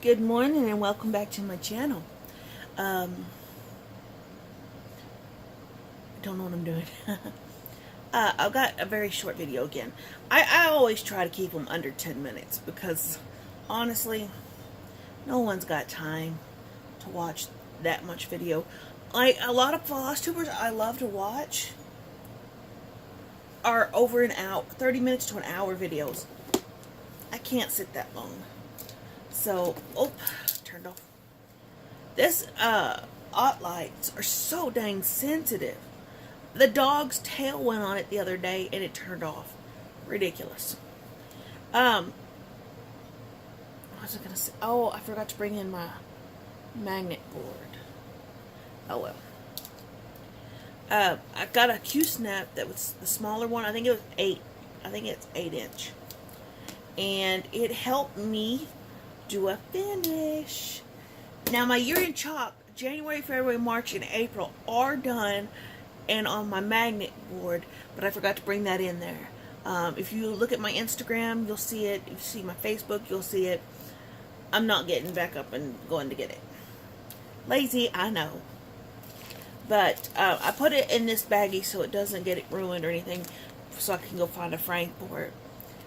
Good morning and welcome back to my channel. I don't know what I'm doing. I've got a very short video again. I always try to keep them under 10 minutes because honestly, no one's got time to watch that much video. Like a lot of Flosstubers I love to watch are over an hour, 30 minutes to an hour videos. I can't sit that long. So, turned off. This, aught lights are so dang sensitive. The dog's tail went on it the other day and it turned off. Ridiculous. What was I gonna say? Oh, I forgot to bring in my magnet board. Oh well. I got a Q-snap that was the smaller one. I think it was 8. I think it's 8-inch. And it helped me do a finish. Now my year in chalk, January, February, March, and April are done and on my magnet board, but I forgot to bring that in there. If you look at my Instagram, you'll see it. If you see my Facebook, you'll see it. I'm not getting back up and going to get it. Lazy, I know. But I put it in this baggie so it doesn't get it ruined or anything, so I can go find a frame for it.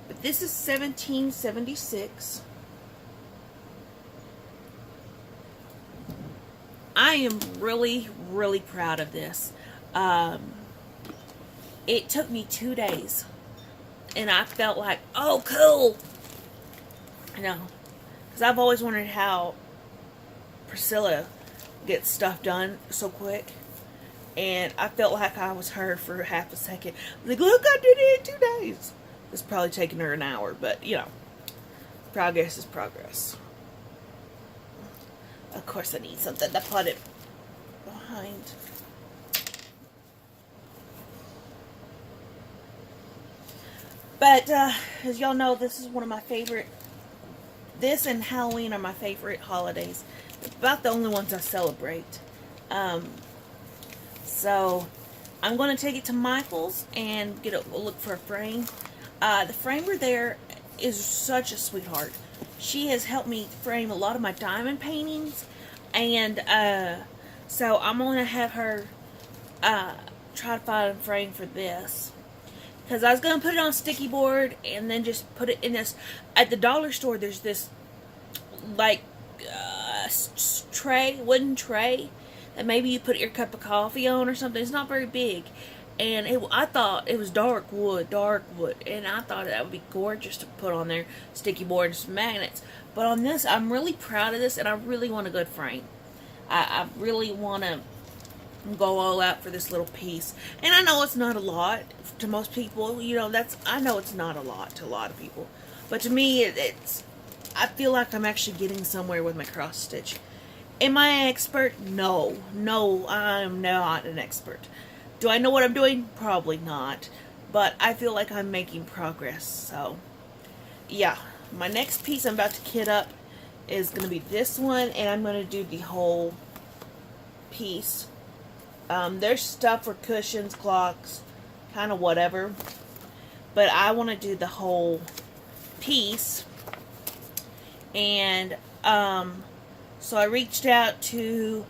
But this is 1776. I am really, really proud of this. It took me 2 days. And I felt like, oh, cool. You know, because I've always wondered how Priscilla gets stuff done so quick. And I felt like I was her for half a second. I was like, look, I did it in 2 days. It's probably taking her an hour, but, you know, progress is progress. Of course I need something to put it behind. But, as y'all know, this is one of my favorite, this and Halloween are my favorite holidays. About the only ones I celebrate. So, I'm going to take it to Michael's and get a look for a frame. The framer there is such a sweetheart. She has helped me frame a lot of my diamond paintings. And, so I'm going to have her, try to find a frame for this. Because I was going to put it on sticky board and then just put it in this. At the dollar store, there's this, like, tray, wooden tray, that maybe you put your cup of coffee on or something. It's not very big. And I thought it was dark wood. And I thought that would be gorgeous to put on there. Sticky board and some magnets. But on this, I'm really proud of this. And I really want a good frame. I really want to go all out for this little piece. And I know it's not a lot to most people. You know, I know it's not a lot to a lot of people. But to me, it's... I feel like I'm actually getting somewhere with my cross stitch. Am I an expert? No. No, I'm not an expert. Do I know what I'm doing? Probably not. But I feel like I'm making progress. So, yeah. My next piece I'm about to kit up is going to be this one. And I'm going to do the whole piece. There's stuff for cushions, clocks, kind of whatever. But I want to do the whole piece. And, so I reached out to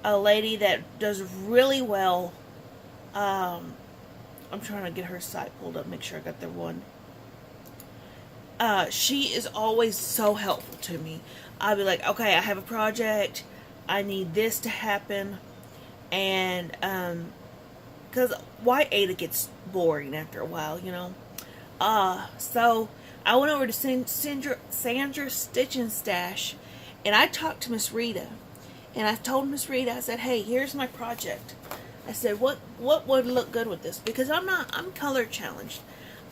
a lady that does really well. I'm trying to get her site pulled up, make sure I got the one. She is always so helpful to me. I'll be like, okay, I have a project. I need this to happen. And, because white Ada gets boring after a while, you know. So I went over to Sandra's Stitch and Stash. And I talked to Miss Rita. And I told Miss Rita, I said, hey, here's my project. I said, what would look good with this? Because I'm color challenged.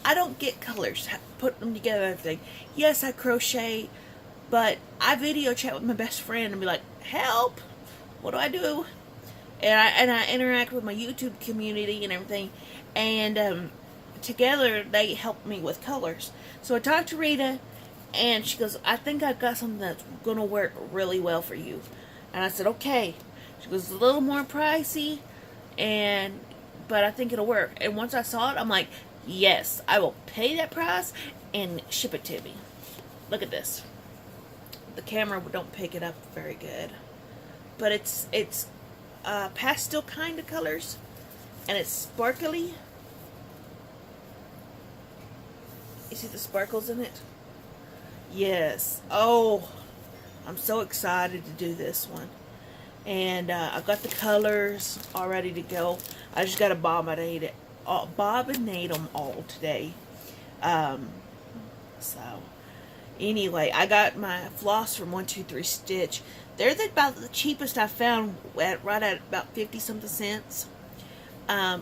I don't get colors, put them together and everything. Yes, I crochet, but I video chat with my best friend and be like, help, what do I do? And I interact with my YouTube community and everything. And together they help me with colors. So I talked to Rita, and she goes, I think I've got something that's going to work really well for you. And I said, okay. She goes, it's a little more pricey, but I think it'll work. And once I saw it, I'm like, yes, I will pay that price and ship it to me. Look at this. the camera don't pick it up very good. But it's pastel kind of colors, and it's sparkly. You see the sparkles in it? Yes. Oh, I'm so excited to do this one. And I've got the colors all ready to go. I just got to bobbinate them all today. So, anyway, I got my floss from 123 Stitch. They're about the cheapest I found, right at about 50 something cents. Now,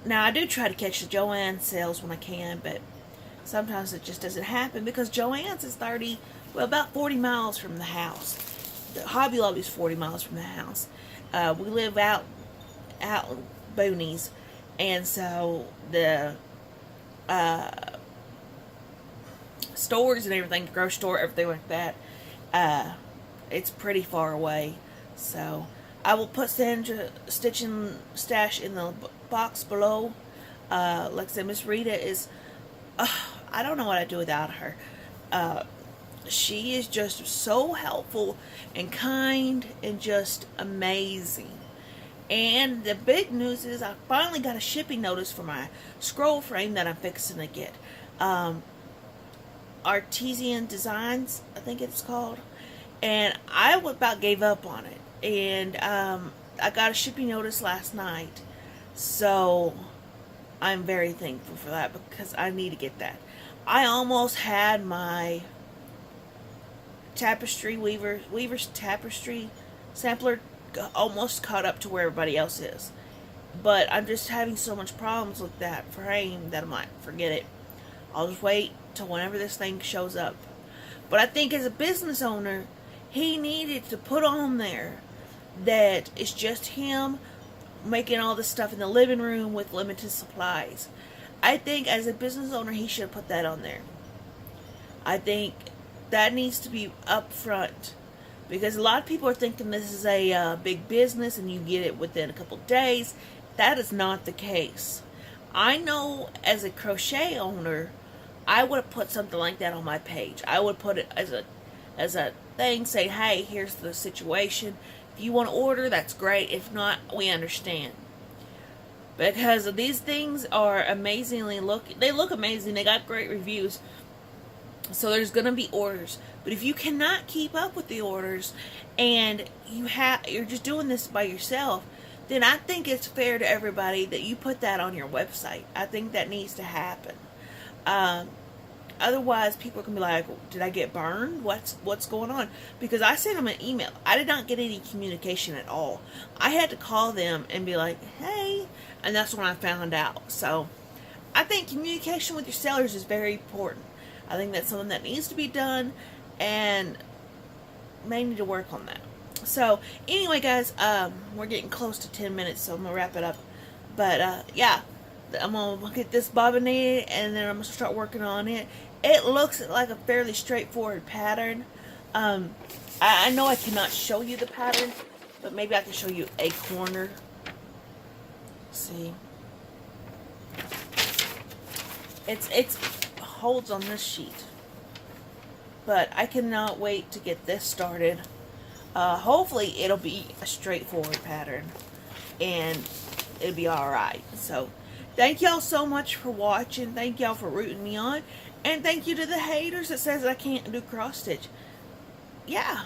I do try to catch the Joann sales when I can, but sometimes it just doesn't happen because Joann's is about 40 miles from the house. The Hobby Lobby is 40 miles from the house. We live out in boonies, and so the stores and everything, the grocery store, everything like that, it's pretty far away. So I will put Sandra Stitching Stash in the box below. Like I said, Miss Rita is, I don't know what I'd do without her. She is just so helpful and kind and just amazing. And the big news is I finally got a shipping notice for my scroll frame that I'm fixing to get. Artesian Designs, I think it's called. And I about gave up on it. And I got a shipping notice last night. So I'm very thankful for that because I need to get that. I almost had my Weaver's Tapestry sampler almost caught up to where everybody else is. But I'm just having so much problems with that frame that I might forget it. I'll just wait till whenever this thing shows up. But I think as a business owner, he needed to put on there that it's just him making all this stuff in the living room with limited supplies. I think as a business owner, he should have put that on there. I think that needs to be up front, because a lot of people are thinking this is a big business and you get it within a couple days. That is not the case. I know as a crochet owner, I would have put something like that on my page. I would put it as a thing, say, hey, here's the situation. If you want to order, that's great. If not, we understand. Because these things are amazingly they look amazing. They got great reviews. So there's going to be orders. But if you cannot keep up with the orders and you're just doing this by yourself, then I think it's fair to everybody that you put that on your website. I think that needs to happen. Otherwise, people are going to be like, did I get burned? What's going on? Because I sent them an email. I did not get any communication at all. I had to call them and be like, hey. And that's when I found out. So I think communication with your sellers is very important. I think that's something that needs to be done, and may need to work on that. So anyway, guys, we're getting close to 10 minutes, so I'm going to wrap it up. But yeah, I'm going to get this bobbinated, and then I'm going to start working on it. It looks like a fairly straightforward pattern. I know I cannot show you the pattern, but maybe I can show you a corner. See, it's holds on this sheet, but I cannot wait to get this started. Hopefully it'll be a straightforward pattern and it'll be alright. So thank y'all so much for watching. Thank y'all for rooting me on, and thank you to the haters that says I can't do cross stitch. Yeah,